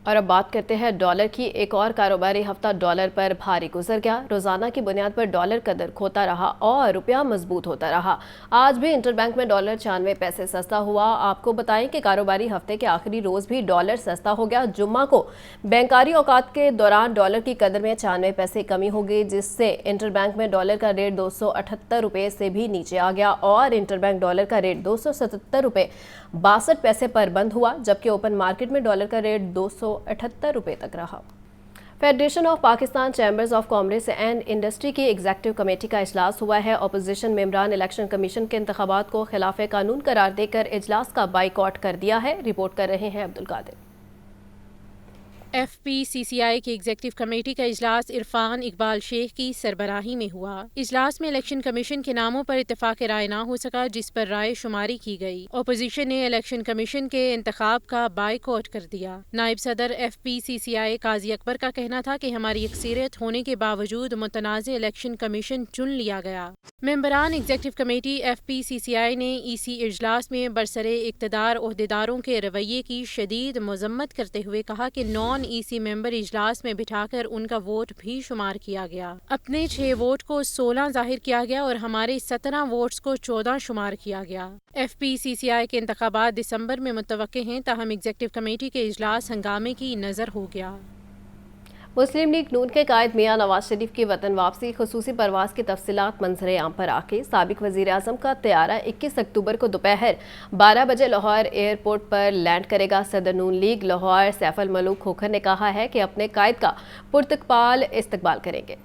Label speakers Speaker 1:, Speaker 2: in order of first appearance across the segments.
Speaker 1: اور اب بات کرتے ہیں ڈالر کی۔ ایک اور کاروباری ہفتہ ڈالر پر بھاری گزر گیا۔ روزانہ کی بنیاد پر ڈالر قدر کھوتا رہا اور روپیہ مضبوط ہوتا رہا۔ آج بھی انٹر بینک میں ڈالر 96 پیسے سستا ہوا۔ آپ کو بتائیں کہ کاروباری ہفتے کے آخری روز بھی ڈالر سستا ہو گیا۔ جمعہ کو بینکاری اوقات کے دوران ڈالر کی قدر میں 96 پیسے کمی ہو گئی، جس سے انٹر بینک میں ڈالر کا ریٹ 278 روپے سے بھی نیچے آ گیا اور انٹر بینک ڈالر کا ریٹ 277 روپے 62 پیسے پر بند ہوا، جبکہ اوپن مارکیٹ میں ڈالر کا ریٹ 278 روپے تک رہا۔ Federation of Pakistan chambers of commerce and industry کی ایگزیکٹو کمیٹی کا اجلاس ہوا ہے۔ اپوزیشن ممبران الیکشن کمیشن کے انتخابات کو خلاف قانون قرار دے کر اجلاس کا بائیکاٹ کر دیا ہے۔ رپورٹ کر رہے ہیں عبدالقادر۔
Speaker 2: ایف پی سی سی آئی کی ایگزیکٹو کمیٹی کا اجلاس عرفان اقبال شیخ کی سربراہی میں ہوا۔ اجلاس میں الیکشن کمیشن کے ناموں پر اتفاق رائے نہ ہو سکا، جس پر رائے شماری کی گئی۔ اپوزیشن نے الیکشن کمیشن کے انتخاب کا بائیکاٹ کر دیا۔ نائب صدر ایف پی سی سی آئی قاضی اکبر کا کہنا تھا کہ ہماری اکثریت ہونے کے باوجود متنازع الیکشن کمیشن چن لیا گیا۔ ممبران ایگزیکٹو کمیٹی ایف پی سی سی آئی نے ای سی اجلاس میں برسر اقتدار عہدیداروں کے رویے کی شدید مذمت کرتے ہوئے کہا کہ نان ای سی ممبر اجلاس میں بٹھا کر ان کا ووٹ بھی شمار کیا گیا۔ اپنے 6 ووٹ کو 16 ظاہر کیا گیا اور ہمارے 17 ووٹس کو 14 شمار کیا گیا۔ ایف پی سی سی آئی کے انتخابات دسمبر میں متوقع ہیں، تاہم ایگزیکٹو کمیٹی کے اجلاس ہنگامے کی نظر ہو گیا۔
Speaker 1: مسلم لیگ نون کے قائد میاں نواز شریف کی وطن واپسی خصوصی پرواز کی تفصیلات منظر عام پر آ کے سابق وزیر اعظم کا طیارہ 21 اکتوبر کو دوپہر 12 بجے لاہور ایئرپورٹ پر لینڈ کرے گا۔ صدر نون لیگ لاہور سیف الملوک کھوکھر نے کہا ہے کہ اپنے قائد کا پرتقبال استقبال کریں گے۔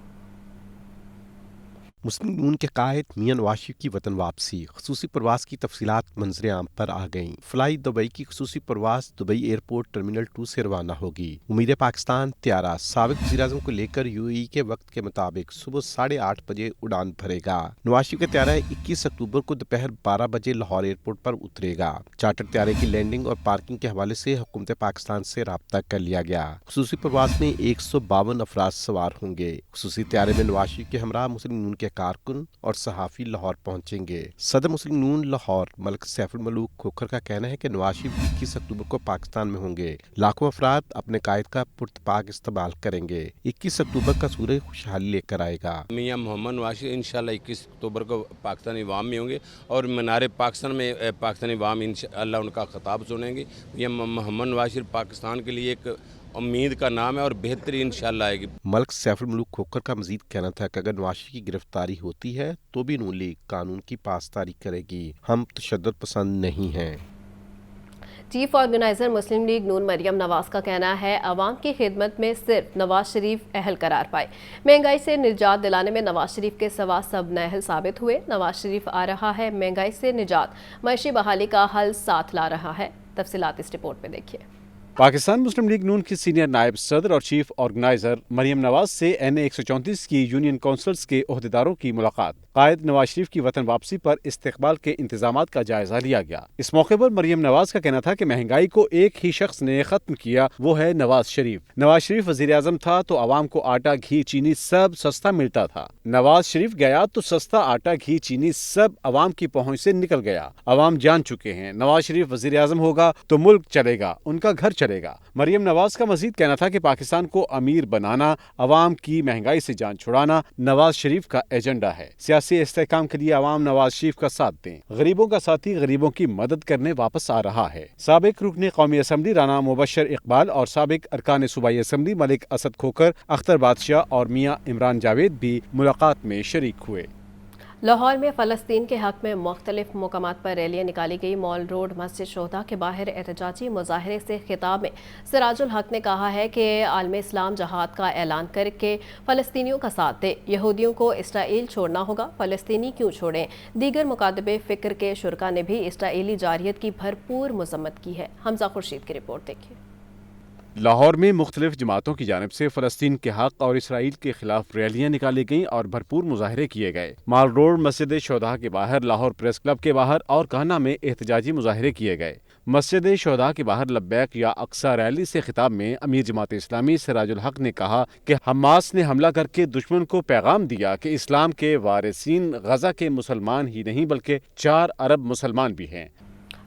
Speaker 3: مسلم نون کے قائد میاں نواز شریف کی وطن واپسی خصوصی پرواز کی تفصیلات منظر عام پر آ گئیں۔ فلائی دبئی کی خصوصی پرواز دبئی ایئرپورٹ ٹرمینل 2 سے روانہ ہوگی۔ امیر پاکستان طیارہ سابق وزیر اعظم کو لے کر یو اے ای کے وقت کے مطابق صبح 8:30 بجے اڑان بھرے گا۔ نواز شریف کا طیارہ 21 اکتوبر کو دوپہر 12 بجے لاہور ایئرپورٹ پر اترے گا۔ چارٹر طیارے کی لینڈنگ اور پارکنگ کے حوالے سے حکومت پاکستان سے رابطہ کر لیا گیا۔ خصوصی پرواز میں 152 افراد سوار ہوں گے۔ خصوصی طیارے میں نواز شریف کے ہمراہ مسلم نون کے کارکن اور صحافی لاہور پہنچیں گے۔ صدر مسلم نون لاہور ملک سیف الملوک کھوکھر کا کہنا ہے کہ نواز شریف 21 اکتوبر کو پاکستان میں ہوں گے۔ لاکھوں افراد اپنے قائد کا پرتپاک استقبال کریں گے۔ 21 اکتوبر کا سورج خوشحالی لے کر آئے گا۔
Speaker 4: میاں محمد نواز شریف انشاءاللہ 21 اکتوبر کو پاکستانی عوام میں ہوں گے اور منار پاکستان میں پاکستانی عوام انشاءاللہ ان کا خطاب سنیں گے۔ میاں محمد نواز شریف پاکستان کے لیے ایک امید کا نام ہے اور بہتری انشاءاللہ آئے گی۔
Speaker 3: ملک سیف الملوک کھوکھر کا مزید کہنا تھا کہ اگر نواز شریف کی گرفتاری ہوتی ہے تو بھی نون لیگ قانون کی پاسداری کرے گی۔ ہم تشدد پسند نہیں ہیں۔
Speaker 1: چیف آرگنائزر مسلم لیگ نون مریم نواز کا کہنا ہے عوام کی خدمت میں صرف نواز شریف اہل قرار پائے۔ مہنگائی سے نجات دلانے میں نواز شریف کے سوا سب نااہل ثابت ہوئے۔ نواز شریف آ رہا ہے مہنگائی سے نجات، معاشی بحالی کا حل ساتھ لا رہا ہے۔ تفصیلات اس رپورٹ میں دیکھیے۔
Speaker 5: پاکستان مسلم لیگ نون کی سینئر نائب صدر اور چیف آرگنائزر مریم نواز سے این اے 134 کی یونین کونسلز کے عہدیداروں کی ملاقات۔ قائد نواز شریف کی وطن واپسی پر استقبال کے انتظامات کا جائزہ لیا گیا۔ اس موقع پر مریم نواز کا کہنا تھا کہ مہنگائی کو ایک ہی شخص نے ختم کیا، وہ ہے نواز شریف۔ نواز شریف وزیر اعظم تھا تو عوام کو آٹا گھی چینی سب سستا ملتا تھا۔ نواز شریف گیا تو سستا آٹا گھی چینی سب عوام کی پہنچ سے نکل گیا۔ عوام جان چکے ہیں نواز شریف وزیر اعظم ہوگا تو ملک چلے گا، ان کا گھر چلے گا۔ مریم نواز کا مزید کہنا تھا کہ پاکستان کو امیر بنانا، عوام کی مہنگائی سے جان چھڑانا نواز شریف کا ایجنڈا ہے۔ سیاسی استحکام کے لیے عوام نواز شریف کا ساتھ دیں۔ غریبوں کا ساتھی غریبوں کی مدد کرنے واپس آ رہا ہے۔ سابق رکن قومی اسمبلی رانا مبشر اقبال اور سابق ارکان صوبائی اسمبلی ملک اسد کھوکھر، اختر بادشاہ اور میاں عمران جاوید بھی ملاقات میں شریک ہوئے۔
Speaker 1: لاہور میں فلسطین کے حق میں مختلف مقامات پر ریلیاں نکالی گئی۔ مال روڈ مسجد شہداء کے باہر احتجاجی مظاہرے سے خطاب میں سراج الحق نے کہا ہے کہ عالم اسلام جہاد کا اعلان کر کے فلسطینیوں کا ساتھ دے۔ یہودیوں کو اسرائیل چھوڑنا ہوگا، فلسطینی کیوں چھوڑیں؟ دیگر مکاتب فکر کے شرکا نے بھی اسرائیلی جارحیت کی بھرپور مذمت کی ہے۔ حمزہ خورشید کی رپورٹ دیکھیے۔
Speaker 5: لاہور میں مختلف جماعتوں کی جانب سے فلسطین کے حق اور اسرائیل کے خلاف ریلیاں نکالی گئیں اور بھرپور مظاہرے کیے گئے۔ مال روڈ مسجد شہداء کے باہر، لاہور پریس کلب کے باہر اور کاہنہ میں احتجاجی مظاہرے کیے گئے۔ مسجد شہداء کے باہر لبیک یا اقصی ریلی سے خطاب میں امیر جماعت اسلامی سراج الحق نے کہا کہ حماس نے حملہ کر کے دشمن کو پیغام دیا کہ اسلام کے وارثین غزہ کے مسلمان ہی نہیں بلکہ 4 ارب مسلمان بھی ہیں۔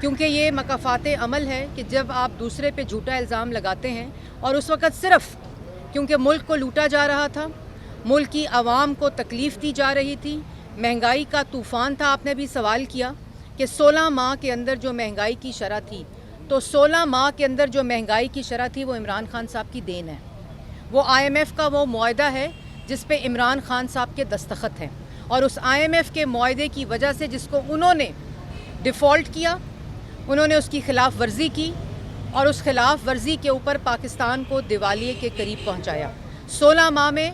Speaker 6: کیونکہ یہ مکافات عمل ہے کہ جب آپ دوسرے پہ جھوٹا الزام لگاتے ہیں، اور اس وقت صرف کیونکہ ملک کو لوٹا جا رہا تھا، ملک کی عوام کو تکلیف دی جا رہی تھی، مہنگائی کا طوفان تھا. آپ نے بھی سوال کیا کہ 16 ماہ کے اندر جو مہنگائی کی شرح تھی، تو 16 ماہ کے اندر جو مہنگائی کی شرح تھی وہ عمران خان صاحب کی دین ہے. وہ IMF کا وہ معاہدہ ہے جس پہ عمران خان صاحب کے دستخط ہیں، اور اس IMF کے معاہدے کی وجہ سے جس کو انہوں نے ڈیفالٹ کیا، انہوں نے اس کی خلاف ورزی کی، اور اس خلاف ورزی کے اوپر پاکستان کو دیوالیے کے قریب پہنچایا. 16 ماہ میں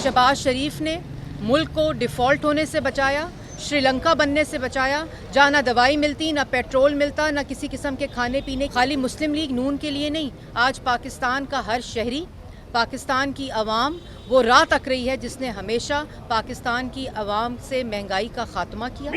Speaker 6: شہباز شریف نے ملک کو ڈیفالٹ ہونے سے بچایا، شری لنکا بننے سے بچایا، جہاں نہ دوائی ملتی، نہ پیٹرول ملتا، نہ کسی قسم کے کھانے پینے. خالی مسلم لیگ نون کے لیے نہیں، آج پاکستان کا ہر شہری، پاکستان کی عوام وہ راہ تک رہی ہے جس نے ہمیشہ پاکستان کی عوام سے مہنگائی کا خاتمہ کیا،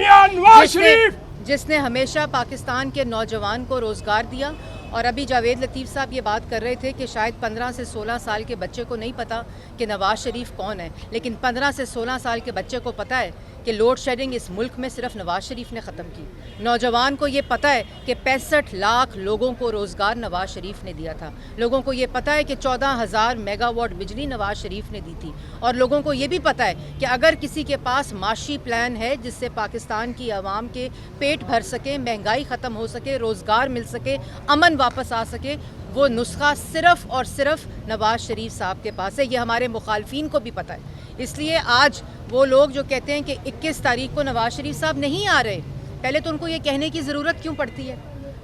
Speaker 6: جس نے ہمیشہ پاکستان کے نوجوان کو روزگار دیا. اور ابھی جاوید لطیف صاحب یہ بات کر رہے تھے کہ شاید 15 سے 16 سال کے بچے کو نہیں پتا کہ نواز شریف کون ہے، لیکن 15 سے 16 سال کے بچے کو پتا ہے کہ لوڈ شیڈنگ اس ملک میں صرف نواز شریف نے ختم کی. نوجوان کو یہ پتا ہے کہ 65 لاکھ لوگوں کو روزگار نواز شریف نے دیا تھا. لوگوں کو یہ پتا ہے کہ 14,000 میگا واٹ بجلی نواز شریف نے دی تھی. اور لوگوں کو یہ بھی پتا ہے کہ اگر کسی کے پاس معاشی پلان ہے جس سے پاکستان کی عوام کے پیٹ بھر سکے، مہنگائی ختم ہو سکے، روزگار مل سکے، امن واپس آ سکے، وہ نسخہ صرف اور صرف نواز شریف صاحب کے پاس ہے. یہ ہمارے مخالفین کو بھی پتہ ہے. اس لیے آج وہ لوگ جو کہتے ہیں کہ 21 تاریخ کو نواز شریف صاحب نہیں آ رہے، پہلے تو ان کو یہ کہنے کی ضرورت کیوں پڑتی ہے؟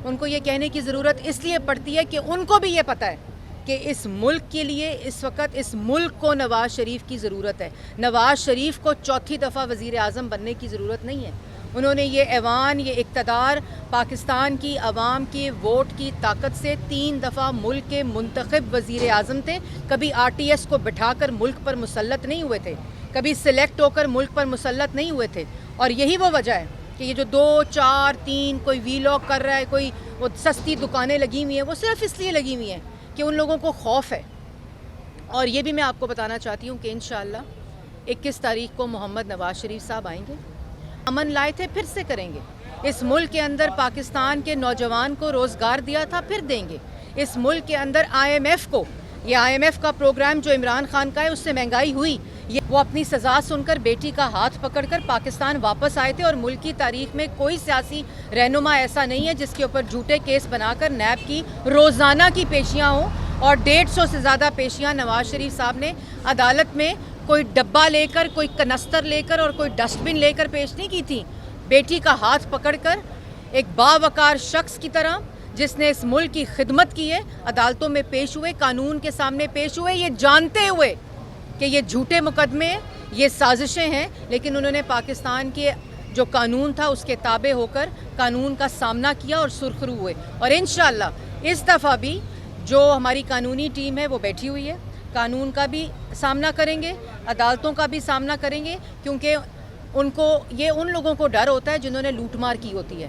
Speaker 6: ان کو یہ کہنے کی ضرورت اس لیے پڑتی ہے کہ ان کو بھی یہ پتہ ہے کہ اس ملک کے لیے اس وقت اس ملک کو نواز شریف کی ضرورت ہے. نواز شریف کو چوتھی دفعہ وزیر اعظم بننے کی ضرورت نہیں ہے. انہوں نے یہ ایوان، یہ اقتدار پاکستان کی عوام کی ووٹ کی طاقت سے 3 دفعہ ملک کے منتخب وزیر اعظم تھے. کبھی RTS کو بٹھا کر ملک پر مسلط نہیں ہوئے تھے، کبھی سلیکٹ ہو کر ملک پر مسلط نہیں ہوئے تھے. اور یہی وہ وجہ ہے کہ یہ جو 2 4 3 کوئی ویلاگ کر رہا ہے، کوئی وہ سستی دکانیں لگی ہوئی ہیں، وہ صرف اس لیے لگی ہوئی ہیں کہ ان لوگوں کو خوف ہے. اور یہ بھی میں آپ کو بتانا چاہتی ہوں کہ انشاءاللہ 21 تاریخ کو محمد نواز شریف صاحب آئیں گے. امن لائے تھے، پھر سے کریں گے. اس ملک کے اندر پاکستان کے نوجوان کو روزگار دیا تھا، پھر دیں گے. اس ملک کے اندر IMF کو، یہ IMF کا پروگرام جو عمران خان کا ہے، اس سے مہنگائی ہوئی. وہ اپنی سزا سن کر بیٹی کا ہاتھ پکڑ کر پاکستان واپس آئے تھے. اور ملک کی تاریخ میں کوئی سیاسی رہنما ایسا نہیں ہے جس کے اوپر جھوٹے کیس بنا کر نیب کی روزانہ کی پیشیاں ہوں. اور 150 سے زیادہ پیشیاں نواز شریف صاحب نے عدالت میں کوئی ڈبہ لے کر، کوئی کنستر لے کر اور کوئی ڈسٹ بن لے کر پیش نہیں کی تھی. بیٹی کا ہاتھ پکڑ کر ایک باوقار شخص کی طرح جس نے اس ملک کی خدمت کی ہے، عدالتوں میں پیش ہوئے، قانون کے سامنے پیش ہوئے، یہ جانتے ہوئے کہ یہ جھوٹے مقدمے، یہ سازشیں ہیں. لیکن انہوں نے پاکستان کے جو قانون تھا اس کے تابع ہو کر قانون کا سامنا کیا اور سرخرو ہوئے. اور انشاءاللہ اس دفعہ بھی جو ہماری قانونی ٹیم ہے وہ بیٹھی ہوئی ہے، قانون کا بھی سامنا کریں گے، عدالتوں کا بھی سامنا کریں گے. کیونکہ ان لوگوں کو ڈر ہوتا ہے جنہوں نے لوٹ مار کی ہوتی ہے.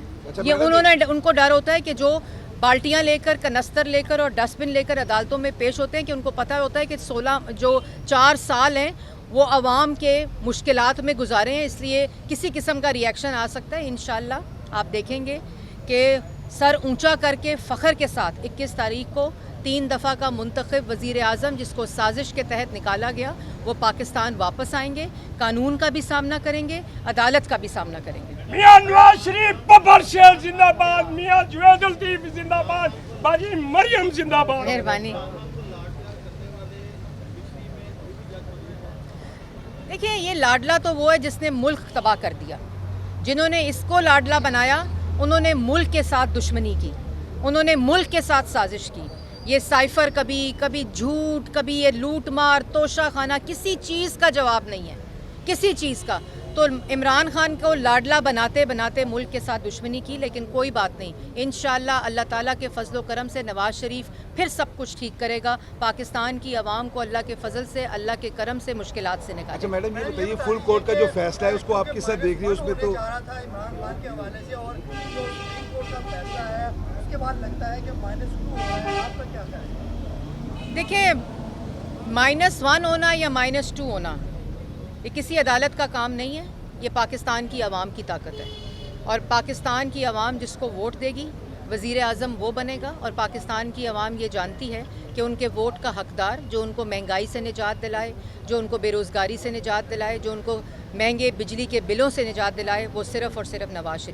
Speaker 6: ان کو ڈر ہوتا ہے کہ جو بالٹیاں لے کر، کنستر لے کر اور ڈسٹ بن لے کر عدالتوں میں پیش ہوتے ہیں، کہ ان کو پتہ ہوتا ہے کہ 4 سال ہیں وہ عوام کے مشکلات میں گزارے ہیں. اس لیے کسی قسم کا ریئیکشن آ سکتا ہے. انشاءاللہ آپ دیکھیں گے کہ سر اونچا کر کے فخر کے ساتھ 21 تاریخ کو 3 دفعہ کا منتخب وزیر اعظم جس کو سازش کے تحت نکالا گیا، وہ پاکستان واپس آئیں گے. قانون کا بھی سامنا کریں گے، عدالت کا بھی سامنا کریں گے.
Speaker 7: میاں نواز شریف ببر شیر زندہ باد، میاں جوید الطیف زندہ باد، باجی مریم زندہ باد.
Speaker 6: مہربانی. دیکھیں، یہ لاڈلا تو وہ ہے جس نے ملک تباہ کر دیا. جنہوں نے اس کو لاڈلا بنایا انہوں نے ملک کے ساتھ دشمنی کی، انہوں نے ملک کے ساتھ سازش کی. یہ سائفر کبھی جھوٹ، کبھی یہ لوٹ مار، توشہ خانہ، کسی چیز کا جواب نہیں ہے، کسی چیز کا. تو عمران خان کو لاڈلا بناتے بناتے ملک کے ساتھ دشمنی کی. لیکن کوئی بات نہیں، انشاءاللہ اللہ تعالیٰ کے فضل و کرم سے نواز شریف پھر سب کچھ ٹھیک کرے گا. پاکستان کی عوام کو اللہ کے فضل سے، اللہ کے کرم سے مشکلات سے نکالے.
Speaker 8: اچھا میڈم، یہ بتائیے فل کورٹ کا جو فیصلہ ہے اس کو آپ کس طرح دیکھ رہی ہے؟ اس میں تو
Speaker 6: دیکھیں، -1 ہونا یا -2 ہونا یہ کسی عدالت کا کام نہیں ہے. یہ پاکستان کی عوام کی طاقت ہے. اور پاکستان کی عوام جس کو ووٹ دے گی وزیر اعظم وہ بنے گا، اور پاکستان کی عوام یہ جانتی ہے کہ ان کے ووٹ کا حقدار جو ان کو مہنگائی سے نجات دلائے، جو ان کو بے روزگاری سے نجات دلائے، جو ان کو مہنگے بجلی کے بلوں سے نجات دلائے، وہ صرف اور صرف نواز شریف